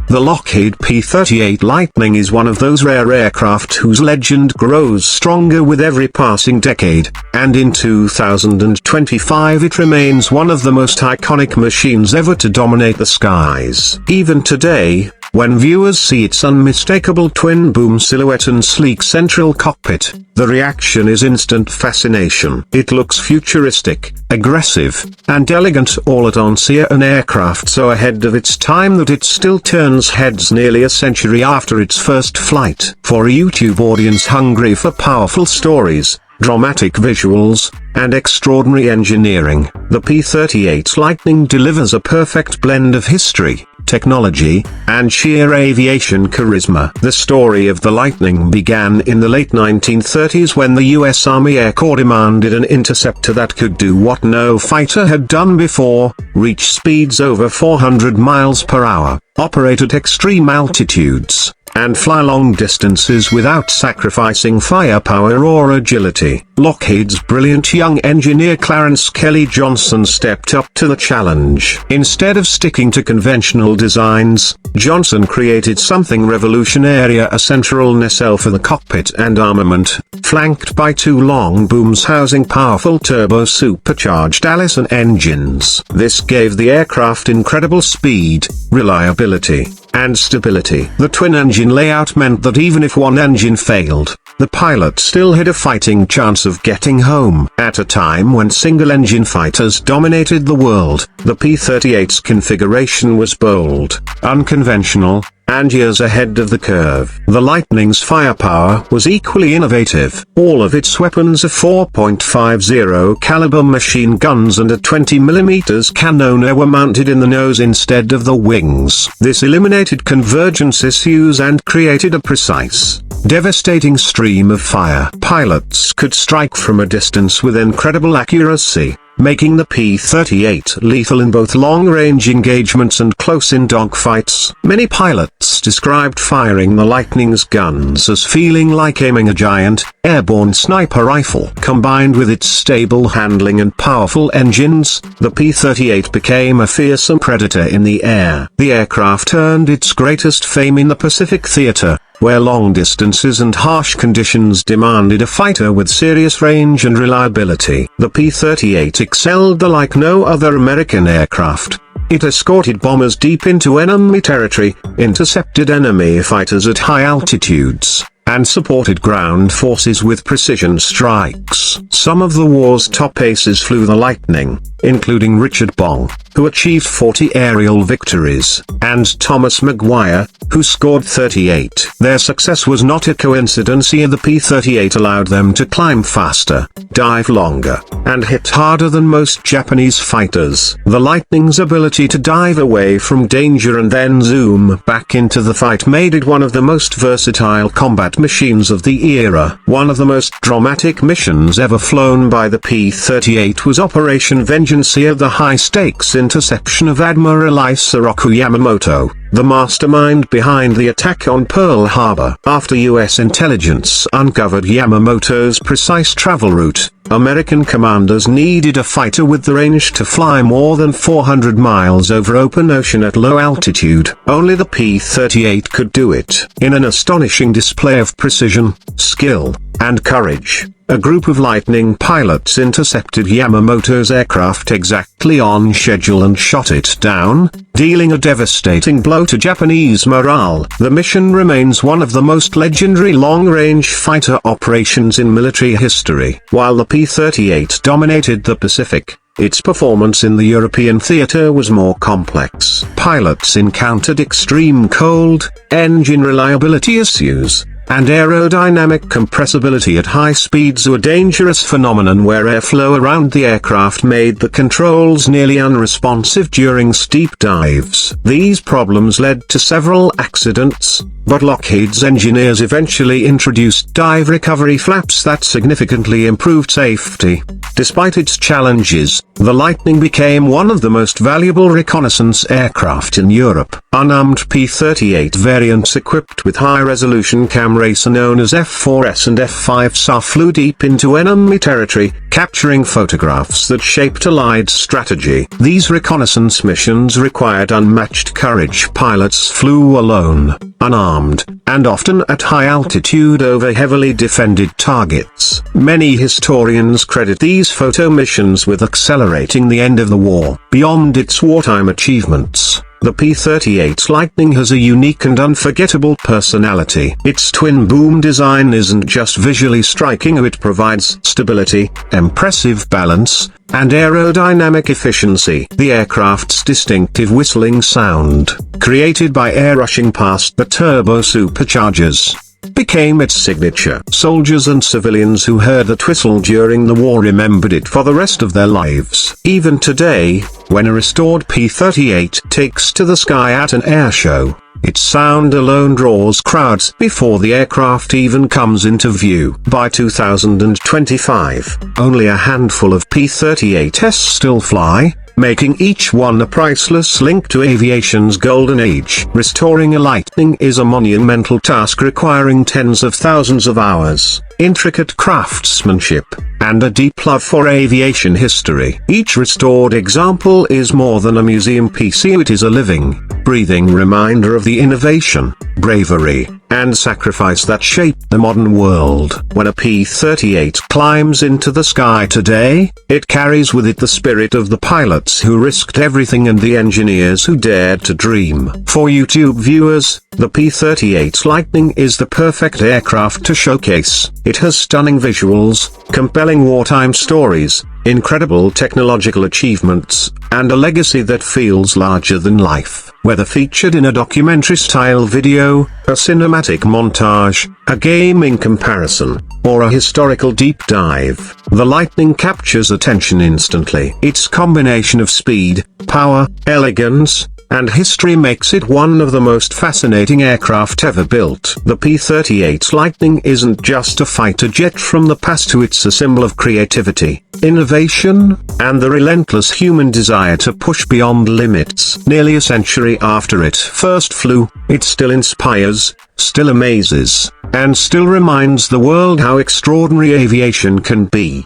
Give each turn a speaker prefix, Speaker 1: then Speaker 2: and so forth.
Speaker 1: The Lockheed P-38 Lightning is one of those rare aircraft whose legend grows stronger with every passing decade, and in 2025 it remains one of the most iconic machines ever to dominate the skies. Even today, when viewers see its unmistakable twin-boom silhouette and sleek central cockpit, the reaction is instant fascination. It looks futuristic, aggressive, and elegant all at once, an aircraft so ahead of its time that it still turns heads nearly a century after its first flight. For a YouTube audience hungry for powerful stories, dramatic visuals, and extraordinary engineering, the P-38 Lightning delivers a perfect blend of history, technology, and sheer aviation charisma. The story of the Lightning began in the late 1930s when the U.S. Army Air Corps demanded an interceptor that could do what no fighter had done before: reach speeds over 400 miles per hour, operate at extreme altitudes, and fly long distances without sacrificing firepower or agility. Lockheed's brilliant young engineer Clarence Kelly Johnson stepped up to the challenge. Instead of sticking to conventional designs, Johnson created something revolutionary: a central nacelle for the cockpit and armament, flanked by two long booms housing powerful turbo-supercharged Allison engines. This gave the aircraft incredible speed, reliability, and stability. The twin-engine layout meant that even if one engine failed, the pilot still had a fighting chance of getting home. At a time when single-engine fighters dominated the world, the P-38's configuration was bold, unconventional, and years ahead of the curve. The Lightning's firepower was equally innovative. All of its weapons are 4.50 caliber machine guns and a 20mm cannon were mounted in the nose instead of the wings. This eliminated convergence issues and created a precise, devastating stream of fire. Pilots could strike from a distance with incredible accuracy, making the P-38 lethal in both long-range engagements and close-in dogfights. Many pilots described firing the Lightning's guns as feeling like aiming a giant, airborne sniper rifle. Combined with its stable handling and powerful engines, the P-38 became a fearsome predator in the air. The aircraft earned its greatest fame in the Pacific Theater, where long distances and harsh conditions demanded a fighter with serious range and reliability. The P-38 excelled like no other American aircraft. It escorted bombers deep into enemy territory, intercepted enemy fighters at high altitudes, and supported ground forces with precision strikes. Some of the war's top aces flew the Lightning, including Richard Bong, who achieved 40 aerial victories, and Thomas Maguire, who scored 38. Their success was not a coincidence. The P-38 allowed them to climb faster, dive longer, and hit harder than most Japanese fighters. The Lightning's ability to dive away from danger and then zoom back into the fight made it one of the most versatile combat machines of the era. One of the most dramatic missions ever flown by the P-38 was Operation Vengeance, the high-stakes interception of Admiral Isoroku Yamamoto, the mastermind behind the attack on Pearl Harbor. After U.S. intelligence uncovered Yamamoto's precise travel route, American commanders needed a fighter with the range to fly more than 400 miles over open ocean at low altitude. Only the P-38 could do it. In an astonishing display of precision, skill, and courage, a group of Lightning pilots intercepted Yamamoto's aircraft exactly on schedule and shot it down, dealing a devastating blow to Japanese morale. The mission remains one of the most legendary long-range fighter operations in military history. While the P-38 dominated the Pacific, its performance in the European theater was more complex. Pilots encountered extreme cold, engine reliability issues, and aerodynamic compressibility at high speeds, a dangerous phenomenon where airflow around the aircraft made the controls nearly unresponsive during steep dives. These problems led to several accidents, but Lockheed's engineers eventually introduced dive recovery flaps that significantly improved safety. Despite its challenges, the Lightning became one of the most valuable reconnaissance aircraft in Europe. Unarmed P-38 variants equipped with high-resolution cameras racer known as F4S and F5SAR flew deep into enemy territory, capturing photographs that shaped Allied strategy. These reconnaissance missions required unmatched courage. Pilots flew alone, unarmed, and often at high altitude over heavily defended targets. Many historians credit these photo missions with accelerating the end of the war. Beyond its wartime achievements, the P-38 Lightning has a unique and unforgettable personality. Its twin-boom design isn't just visually striking, it provides stability, impressive balance, and aerodynamic efficiency. The aircraft's distinctive whistling sound, created by air rushing past the turbo superchargers, became its signature. Soldiers and civilians who heard that whistle during the war remembered it for the rest of their lives. Even today, when a restored P-38 takes to the sky at an air show, its sound alone draws crowds before the aircraft even comes into view. By 2025, only a handful of P-38s still fly, making each one a priceless link to aviation's golden age. Restoring a Lightning is a monumental task requiring tens of thousands of hours, intricate craftsmanship, and a deep love for aviation history. Each restored example is more than a museum piece, it is a living, breathing reminder of the innovation, bravery, and sacrifice that shaped the modern world. When a P-38 climbs into the sky today, it carries with it the spirit of the pilots who risked everything and the engineers who dared to dream. For YouTube viewers, the P-38 Lightning is the perfect aircraft to showcase. It has stunning visuals, compelling wartime stories, incredible technological achievements, and a legacy that feels larger than life. Whether featured in a documentary-style video, a cinematic montage, a gaming comparison, or a historical deep dive, the Lightning captures attention instantly. Its combination of speed, power, elegance, and history makes it one of the most fascinating aircraft ever built. The P-38 Lightning isn't just a fighter jet from the past, it's a symbol of creativity, innovation, and the relentless human desire to push beyond limits. Nearly a century after it first flew, it still inspires, still amazes, and still reminds the world how extraordinary aviation can be.